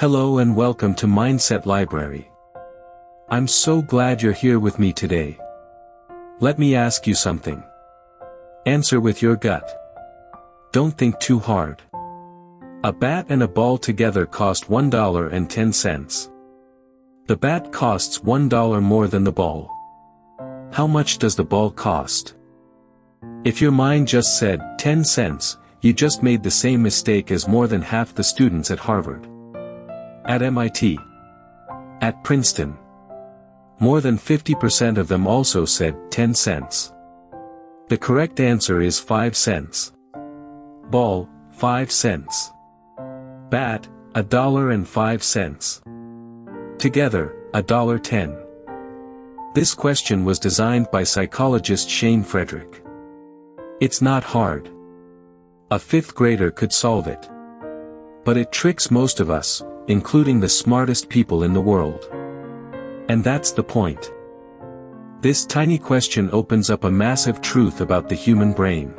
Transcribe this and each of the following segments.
Hello and welcome to Mindset Library. I'm so glad you're here with me today. Let me ask you something. Answer with your gut. Don't think too hard. A bat and a ball together cost $1.10. The bat costs $1 more than the ball. How much does the ball cost? If your mind just said 10 cents, you just made the same mistake as more than half the students at Harvard. At MIT. At Princeton. More than 50% of them also said 10 cents. The correct answer is 5 cents. Ball, 5 cents. Bat, $1.05. Together, $1.10. This question was designed by psychologist Shane Frederick. It's not hard. A fifth grader could solve it. But it tricks most of us, including the smartest people in the world. And that's the point. This tiny question opens up a massive truth about the human brain.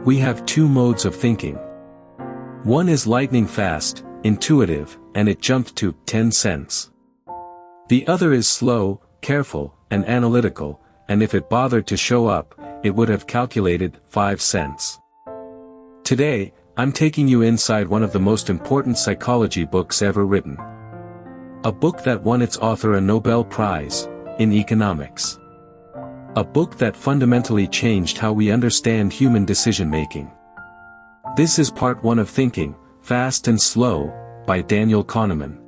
We have two modes of thinking. One is lightning fast, intuitive, and it jumped to 10 cents. The other is slow, careful, and analytical, and if it bothered to show up, it would have calculated 5 cents. Today, I'm taking you inside one of the most important psychology books ever written. A book that won its author a Nobel Prize in economics. A book that fundamentally changed how we understand human decision-making. This is part 1 of Thinking, Fast and Slow, by Daniel Kahneman.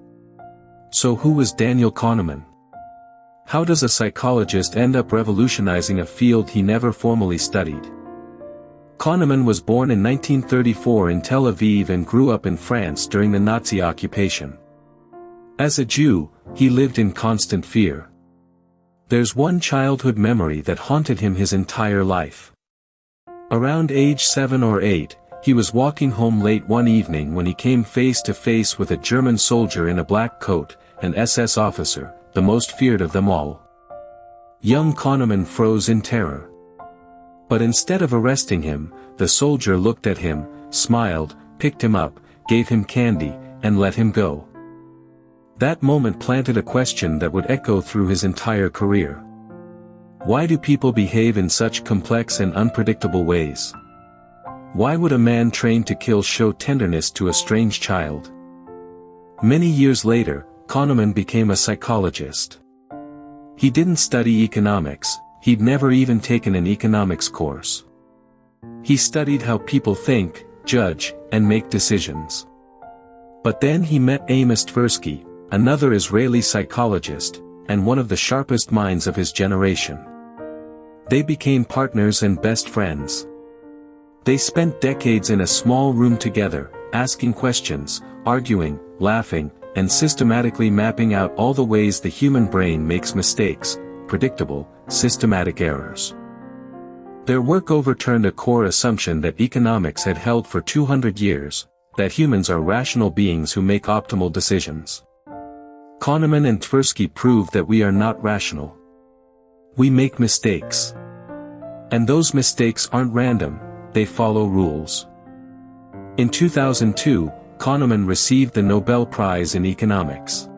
So who was Daniel Kahneman? How does a psychologist end up revolutionizing a field he never formally studied? Kahneman was born in 1934 in Tel Aviv and grew up in France during the Nazi occupation. As a Jew, he lived in constant fear. There's one childhood memory that haunted him his entire life. Around age 7 or 8, he was walking home late one evening when he came face to face with a German soldier in a black coat, an SS officer, the most feared of them all. Young Kahneman froze in terror. But instead of arresting him, the soldier looked at him, smiled, picked him up, gave him candy, and let him go. That moment planted a question that would echo through his entire career. Why do people behave in such complex and unpredictable ways? Why would a man trained to kill show tenderness to a strange child? Many years later, Kahneman became a psychologist. He didn't study economics. He'd never even taken an economics course. He studied how people think, judge, and make decisions. But then he met Amos Tversky, another Israeli psychologist, and one of the sharpest minds of his generation. They became partners and best friends. They spent decades in a small room together, asking questions, arguing, laughing, and systematically mapping out all the ways the human brain makes mistakes, predictable, systematic errors. Their work overturned a core assumption that economics had held for 200 years, that humans are rational beings who make optimal decisions. Kahneman and Tversky proved that we are not rational. We make mistakes. And those mistakes aren't random, they follow rules. In 2002, Kahneman received the Nobel Prize in economics.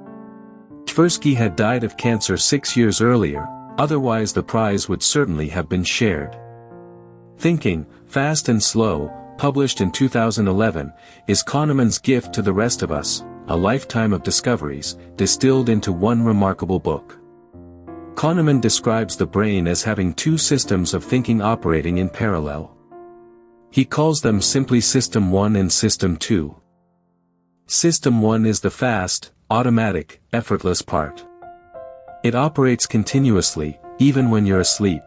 Tversky had died of cancer 6 years earlier, otherwise the prize would certainly have been shared. Thinking, Fast and Slow, published in 2011, is Kahneman's gift to the rest of us, a lifetime of discoveries, distilled into one remarkable book. Kahneman describes the brain as having two systems of thinking operating in parallel. He calls them simply System 1 and System 2. System 1 is the fast, automatic, effortless part. It operates continuously, even when you're asleep.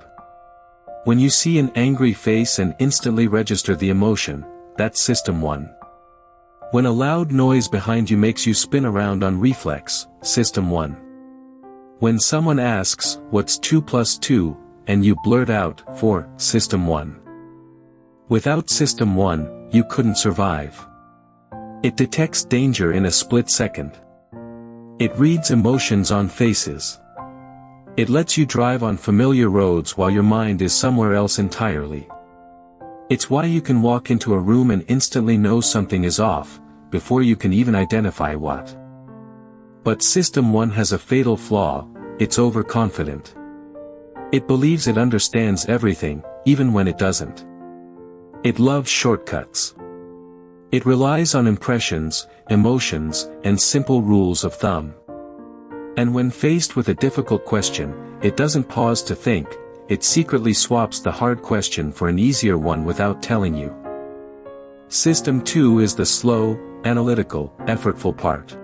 When you see an angry face and instantly register the emotion, that's System 1. When a loud noise behind you makes you spin around on reflex, System 1. When someone asks, "What's 2 plus 2?" and you blurt out, 4, System 1. Without System 1, you couldn't survive. It detects danger in a split second. It reads emotions on faces. It lets you drive on familiar roads while your mind is somewhere else entirely. It's why you can walk into a room and instantly know something is off, before you can even identify what. But System 1 has a fatal flaw: it's overconfident. It believes it understands everything, even when it doesn't. It loves shortcuts. It relies on impressions, emotions, and simple rules of thumb. And when faced with a difficult question, it doesn't pause to think, it secretly swaps the hard question for an easier one without telling you. System 2 is the slow, analytical, effortful part.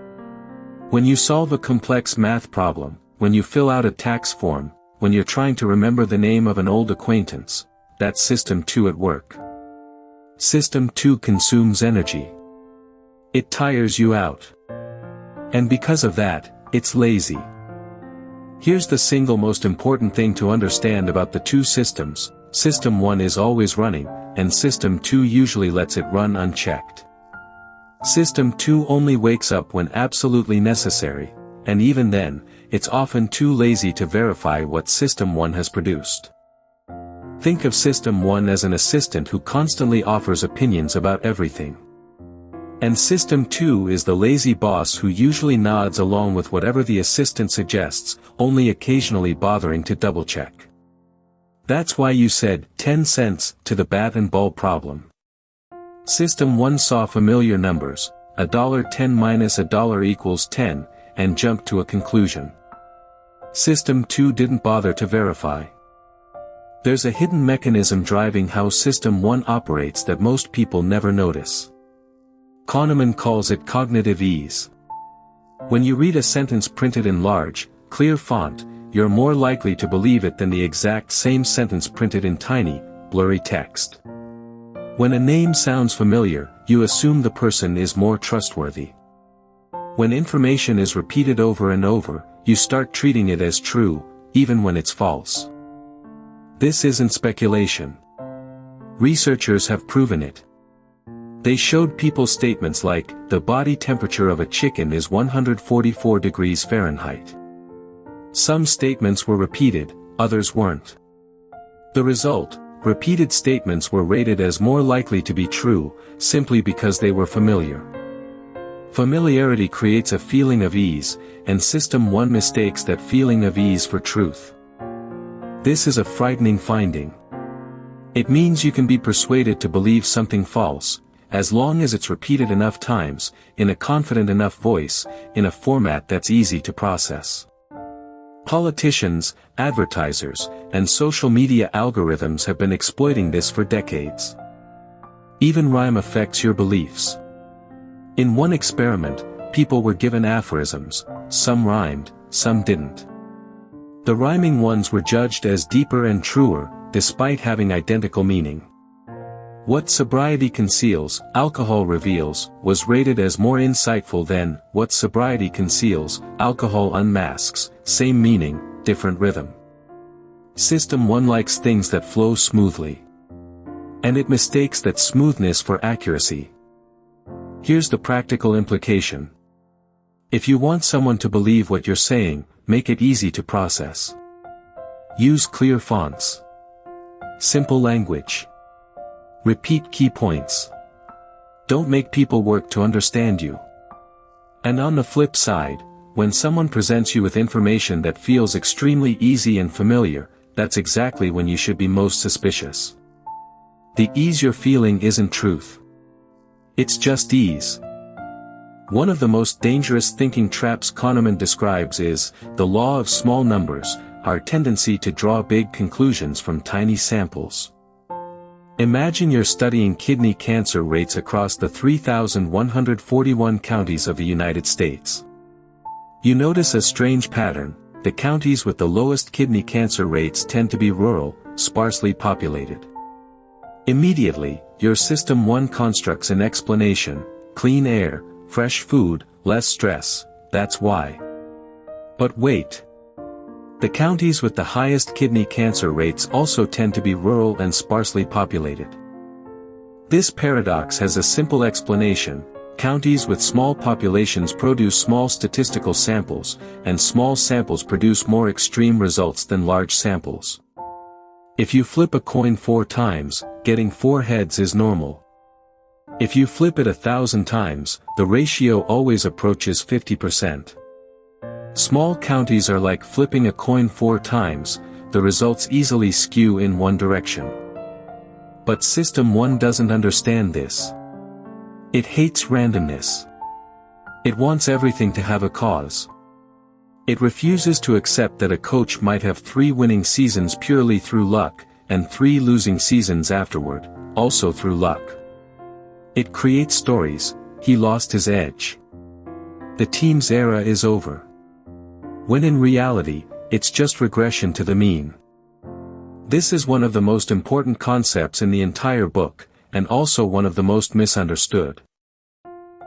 When you solve a complex math problem, when you fill out a tax form, when you're trying to remember the name of an old acquaintance, that's System 2 at work. System 2 consumes energy. It tires you out. And because of that, it's lazy. Here's the single most important thing to understand about the two systems: System 1 is always running, and System 2 usually lets it run unchecked. System 2 only wakes up when absolutely necessary, and even then, it's often too lazy to verify what System 1 has produced. Think of System 1 as an assistant who constantly offers opinions about everything. And System 2 is the lazy boss who usually nods along with whatever the assistant suggests, only occasionally bothering to double-check. That's why you said 10 cents to the bat and ball problem. System 1 saw familiar numbers, $1.10 minus $1 equals 10, and jumped to a conclusion. System 2 didn't bother to verify. There's a hidden mechanism driving how System 1 operates that most people never notice. Kahneman calls it cognitive ease. When you read a sentence printed in large, clear font, you're more likely to believe it than the exact same sentence printed in tiny, blurry text. When a name sounds familiar, you assume the person is more trustworthy. When information is repeated over and over, you start treating it as true, even when it's false. This isn't speculation. Researchers have proven it. They showed people statements like, "The body temperature of a chicken is 144 degrees Fahrenheit." Some statements were repeated, others weren't. The result: repeated statements were rated as more likely to be true, simply because they were familiar. Familiarity creates a feeling of ease, and System 1 mistakes that feeling of ease for truth. This is a frightening finding. It means you can be persuaded to believe something false, as long as it's repeated enough times, in a confident enough voice, in a format that's easy to process. Politicians, advertisers, and social media algorithms have been exploiting this for decades. Even rhyme affects your beliefs. In one experiment, people were given aphorisms, some rhymed, some didn't. The rhyming ones were judged as deeper and truer, despite having identical meaning. What sobriety conceals, alcohol reveals, was rated as more insightful than what sobriety conceals, alcohol unmasks, same meaning, different rhythm. System 1 likes things that flow smoothly. And it mistakes that smoothness for accuracy. Here's the practical implication. If you want someone to believe what you're saying, make it easy to process. Use clear fonts. Simple language. Repeat key points. Don't make people work to understand you. And on the flip side, when someone presents you with information that feels extremely easy and familiar, that's exactly when you should be most suspicious. The ease you're feeling isn't truth. It's just ease. One of the most dangerous thinking traps Kahneman describes is the law of small numbers, our tendency to draw big conclusions from tiny samples. Imagine you're studying kidney cancer rates across the 3,141 counties of the United States. You notice a strange pattern: the counties with the lowest kidney cancer rates tend to be rural, sparsely populated. Immediately, your System 1 constructs an explanation: clean air, fresh food, less stress, that's why. But wait. The counties with the highest kidney cancer rates also tend to be rural and sparsely populated. This paradox has a simple explanation: counties with small populations produce small statistical samples, and small samples produce more extreme results than large samples. If you flip a coin 4 times, getting 4 heads is normal. If you flip it 1,000 times, the ratio always approaches 50%. Small counties are like flipping a coin 4 times, the results easily skew in one direction. But System 1 doesn't understand this. It hates randomness. It wants everything to have a cause. It refuses to accept that a coach might have 3 winning seasons purely through luck, and 3 losing seasons afterward, also through luck. It creates stories, he lost his edge. The team's era is over. When in reality, it's just regression to the mean. This is one of the most important concepts in the entire book, and also one of the most misunderstood.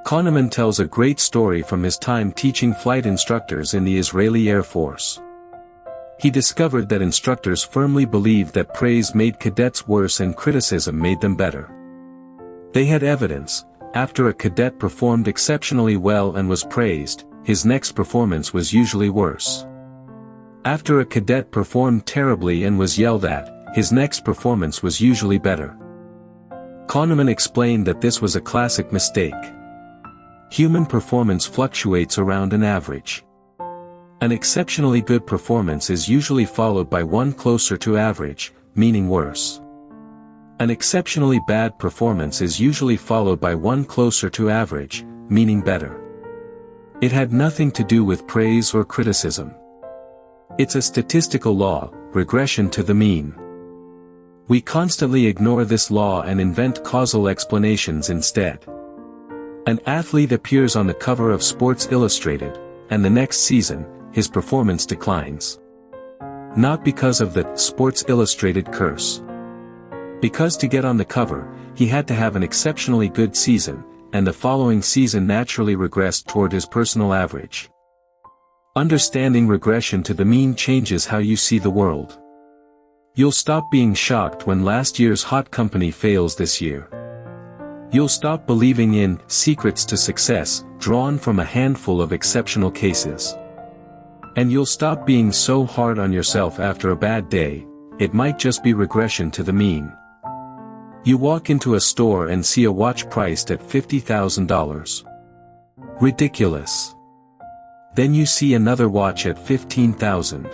Kahneman tells a great story from his time teaching flight instructors in the Israeli Air Force. He discovered that instructors firmly believed that praise made cadets worse and criticism made them better. They had evidence: after a cadet performed exceptionally well and was praised, his next performance was usually worse. After a cadet performed terribly and was yelled at, his next performance was usually better. Kahneman explained that this was a classic mistake. Human performance fluctuates around an average. An exceptionally good performance is usually followed by one closer to average, meaning worse. An exceptionally bad performance is usually followed by one closer to average, meaning better. It had nothing to do with praise or criticism. It's a statistical law, regression to the mean. We constantly ignore this law and invent causal explanations instead. An athlete appears on the cover of Sports Illustrated, and the next season, his performance declines. Not because of the Sports Illustrated curse. Because to get on the cover, he had to have an exceptionally good season, and the following season naturally regressed toward his personal average. Understanding regression to the mean changes how you see the world. You'll stop being shocked when last year's hot company fails this year. You'll stop believing in secrets to success, drawn from a handful of exceptional cases. And you'll stop being so hard on yourself after a bad day, it might just be regression to the mean. You walk into a store and see a watch priced at $50,000. Ridiculous. Then you see another watch at $15,000.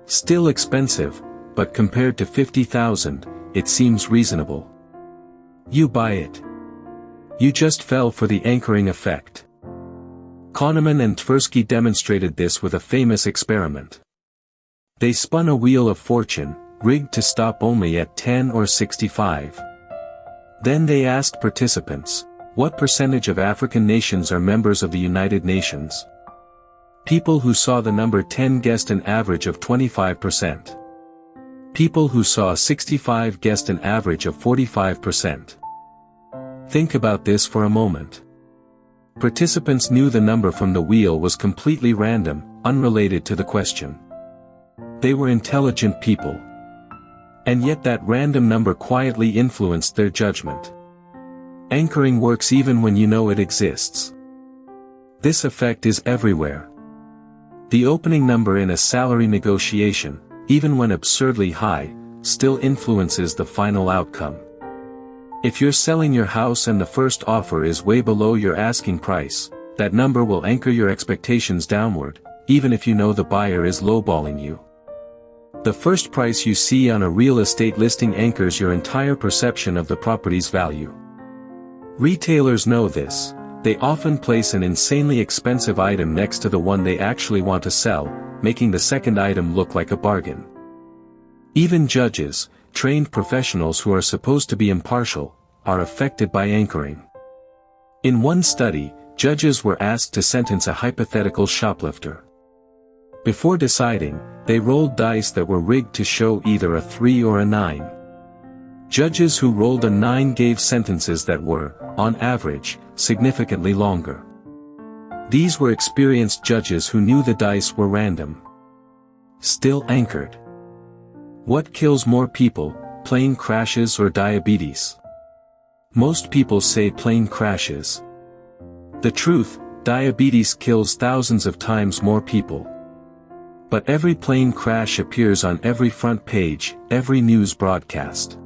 Still expensive, but compared to $50,000, it seems reasonable. You buy it. You just fell for the anchoring effect. Kahneman and Tversky demonstrated this with a famous experiment. They spun a wheel of fortune, rigged to stop only at 10 or 65. Then they asked participants, what percentage of African nations are members of the United Nations? People who saw the number 10 guessed an average of 25%. People who saw 65 guessed an average of 45%. Think about this for a moment. Participants knew the number from the wheel was completely random, unrelated to the question. They were intelligent people. And yet that random number quietly influenced their judgment. Anchoring works even when you know it exists. This effect is everywhere. The opening number in a salary negotiation, even when absurdly high, still influences the final outcome. If you're selling your house and the first offer is way below your asking price, that number will anchor your expectations downward, even if you know the buyer is lowballing you. The first price you see on a real estate listing anchors your entire perception of the property's value. Retailers know this. They often place an insanely expensive item next to the one they actually want to sell, making the second item look like a bargain. Even judges, trained professionals who are supposed to be impartial, are affected by anchoring. In one study, judges were asked to sentence a hypothetical shoplifter. Before deciding, they rolled dice that were rigged to show either a 3 or a 9. Judges who rolled a 9 gave sentences that were, on average, significantly longer. These were experienced judges who knew the dice were random. Still anchored. What kills more people, plane crashes or diabetes? Most people say plane crashes. The truth, diabetes kills thousands of times more people. But every plane crash appears on every front page, every news broadcast.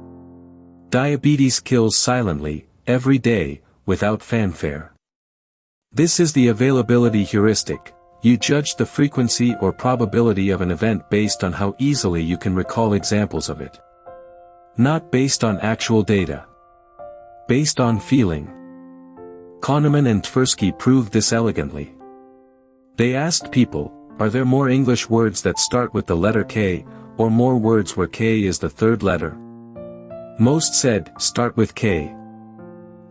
Diabetes kills silently, every day, without fanfare. This is the availability heuristic. You judge the frequency or probability of an event based on how easily you can recall examples of it. Not based on actual data. Based on feeling. Kahneman and Tversky proved this elegantly. They asked people, are there more English words that start with the letter K, or more words where K is the third letter? Most said, start with K.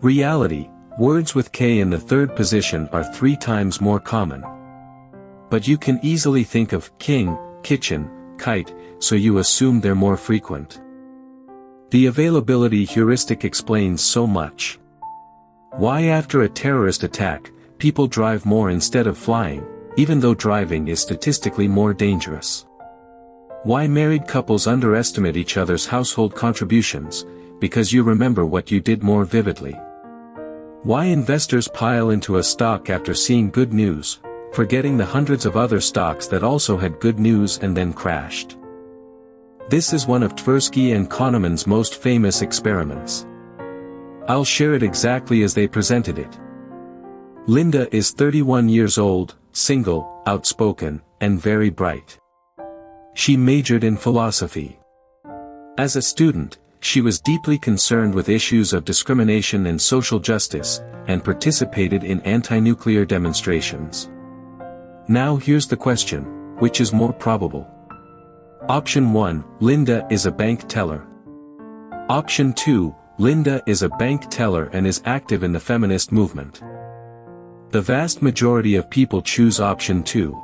Reality, words with K in the third position are 3 times more common. But you can easily think of king, kitchen, kite, so you assume they're more frequent. The availability heuristic explains so much. Why after a terrorist attack, people drive more instead of flying, even though driving is statistically more dangerous. Why married couples underestimate each other's household contributions, because you remember what you did more vividly. Why investors pile into a stock after seeing good news, forgetting the hundreds of other stocks that also had good news and then crashed. This is one of Tversky and Kahneman's most famous experiments. I'll share it exactly as they presented it. Linda is 31 years old, single, outspoken, and very bright. She majored in philosophy. As a student, she was deeply concerned with issues of discrimination and social justice, and participated in anti-nuclear demonstrations. Now here's the question, which is more probable? Option 1, Linda is a bank teller. Option 2, Linda is a bank teller and is active in the feminist movement. The vast majority of people choose option 2.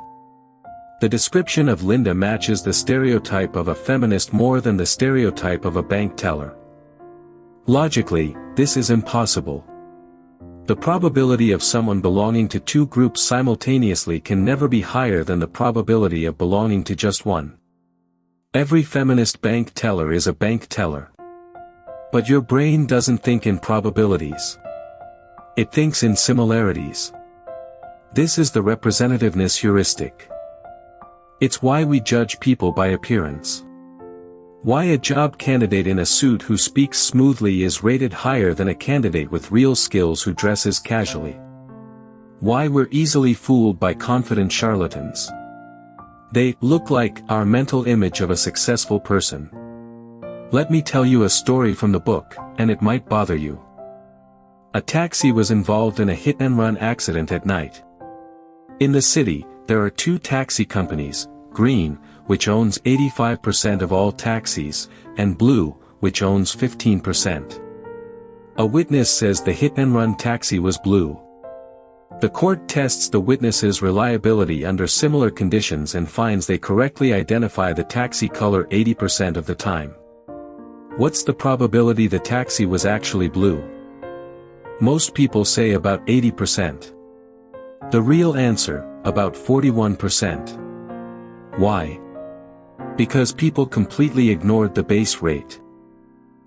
The description of Linda matches the stereotype of a feminist more than the stereotype of a bank teller. Logically, this is impossible. The probability of someone belonging to 2 groups simultaneously can never be higher than the probability of belonging to just one. Every feminist bank teller is a bank teller. But your brain doesn't think in probabilities. It thinks in similarities. This is the representativeness heuristic. It's why we judge people by appearance. Why a job candidate in a suit who speaks smoothly is rated higher than a candidate with real skills who dresses casually. Why we're easily fooled by confident charlatans. They look like our mental image of a successful person. Let me tell you a story from the book, and it might bother you. A taxi was involved in a hit-and-run accident at night. In the city, there are 2 taxi companies, Green, which owns 85% of all taxis, and Blue, which owns 15%. A witness says the hit-and-run taxi was blue. The court tests the witness's reliability under similar conditions and finds they correctly identify the taxi color 80% of the time. What's the probability the taxi was actually blue? Most people say about 80%. The real answer, about 41%. Why? Because people completely ignored the base rate.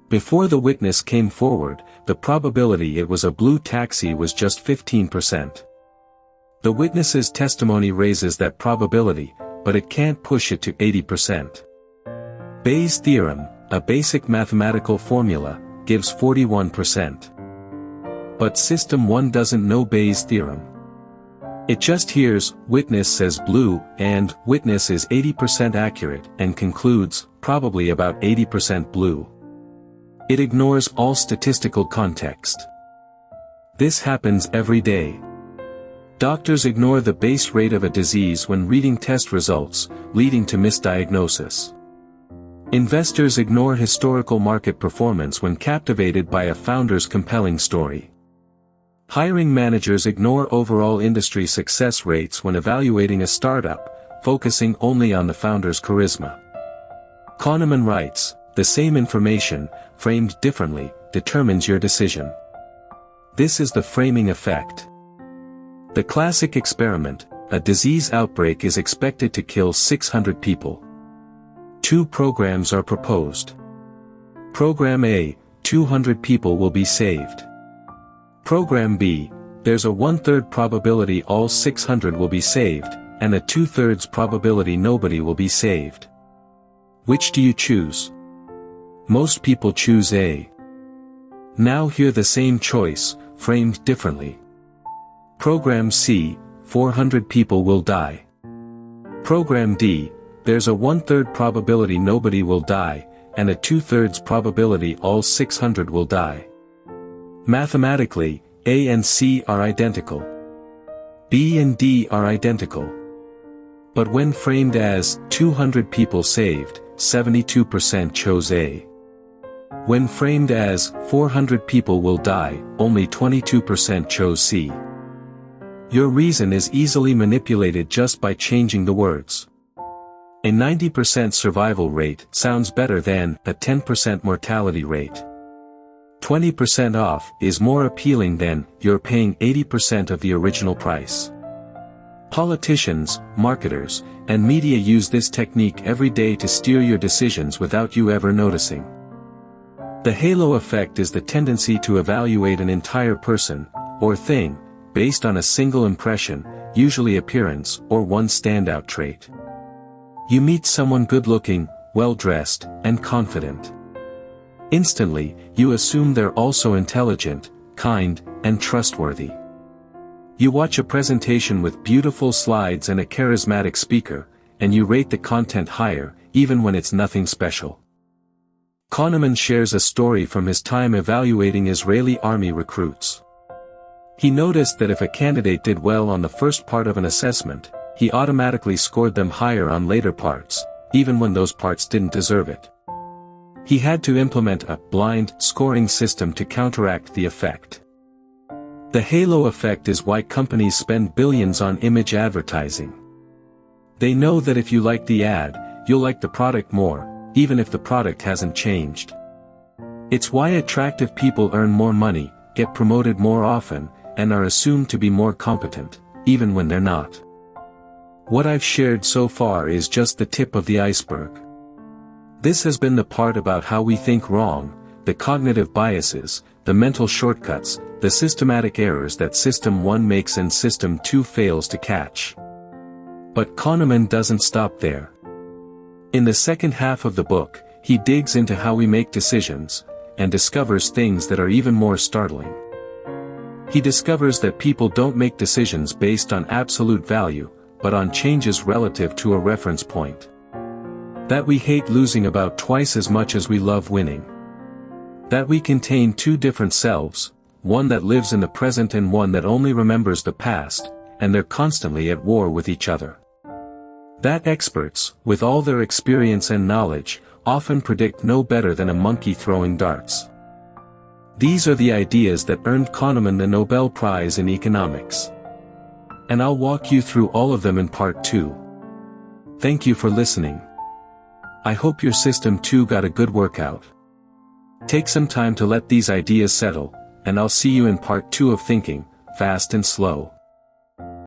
Before the witness came forward, the probability it was a blue taxi was just 15%. The witness's testimony raises that probability, but it can't push it to 80%. Bayes' theorem, a basic mathematical formula, gives 41%. But System 1 doesn't know Bayes' theorem. It just hears, witness says blue, and witness is 80% accurate, and concludes, probably about 80% blue. It ignores all statistical context. This happens every day. Doctors ignore the base rate of a disease when reading test results, leading to misdiagnosis. Investors ignore historical market performance when captivated by a founder's compelling story. Hiring managers ignore overall industry success rates when evaluating a startup, focusing only on the founder's charisma. Kahneman writes, the same information, framed differently, determines your decision. This is the framing effect. The classic experiment, a disease outbreak is expected to kill 600 people. 2 programs are proposed. Program A, 200 people will be saved. Program B, there's a 1/3 probability all 600 will be saved, and a 2/3 probability nobody will be saved. Which do you choose? Most people choose A. Now hear the same choice, framed differently. Program C, 400 people will die. Program D, there's a 1/3 probability nobody will die, and a 2/3 probability all 600 will die. Mathematically, A and C are identical. B and D are identical. But when framed as 200 people saved, 72% chose A. When framed as 400 people will die, only 22% chose C. Your reason is easily manipulated just by changing the words. A 90% survival rate sounds better than a 10% mortality rate. 20% off is more appealing than you're paying 80% of the original price. Politicians, marketers, and media use this technique every day to steer your decisions without you ever noticing. The halo effect is the tendency to evaluate an entire person, or thing, based on a single impression, usually appearance or one standout trait. You meet someone good-looking, well-dressed, and confident. Instantly, you assume they're also intelligent, kind, and trustworthy. You watch a presentation with beautiful slides and a charismatic speaker, and you rate the content higher, even when it's nothing special. Kahneman shares a story from his time evaluating Israeli army recruits. He noticed that if a candidate did well on the first part of an assessment, he automatically scored them higher on later parts, even when those parts didn't deserve it. He had to implement a blind scoring system to counteract the effect. The halo effect is why companies spend billions on image advertising. They know that if you like the ad, you'll like the product more, even if the product hasn't changed. It's why attractive people earn more money, get promoted more often, and are assumed to be more competent, even when they're not. What I've shared so far is just the tip of the iceberg. This has been the part about how we think wrong, the cognitive biases, the mental shortcuts, the systematic errors that System 1 makes and System 2 fails to catch. But Kahneman doesn't stop there. In the second half of the book, he digs into how we make decisions, and discovers things that are even more startling. He discovers that people don't make decisions based on absolute value, but on changes relative to a reference point. That we hate losing about twice as much as we love winning. That we contain two different selves, one that lives in the present and one that only remembers the past, and they're constantly at war with each other. That experts, with all their experience and knowledge, often predict no better than a monkey throwing darts. These are the ideas that earned Kahneman the Nobel Prize in Economics. And I'll walk you through all of them in part 2. Thank you for listening. I hope your System 2 got a good workout. Take some time to let these ideas settle, and I'll see you in part 2 of Thinking, Fast and Slow.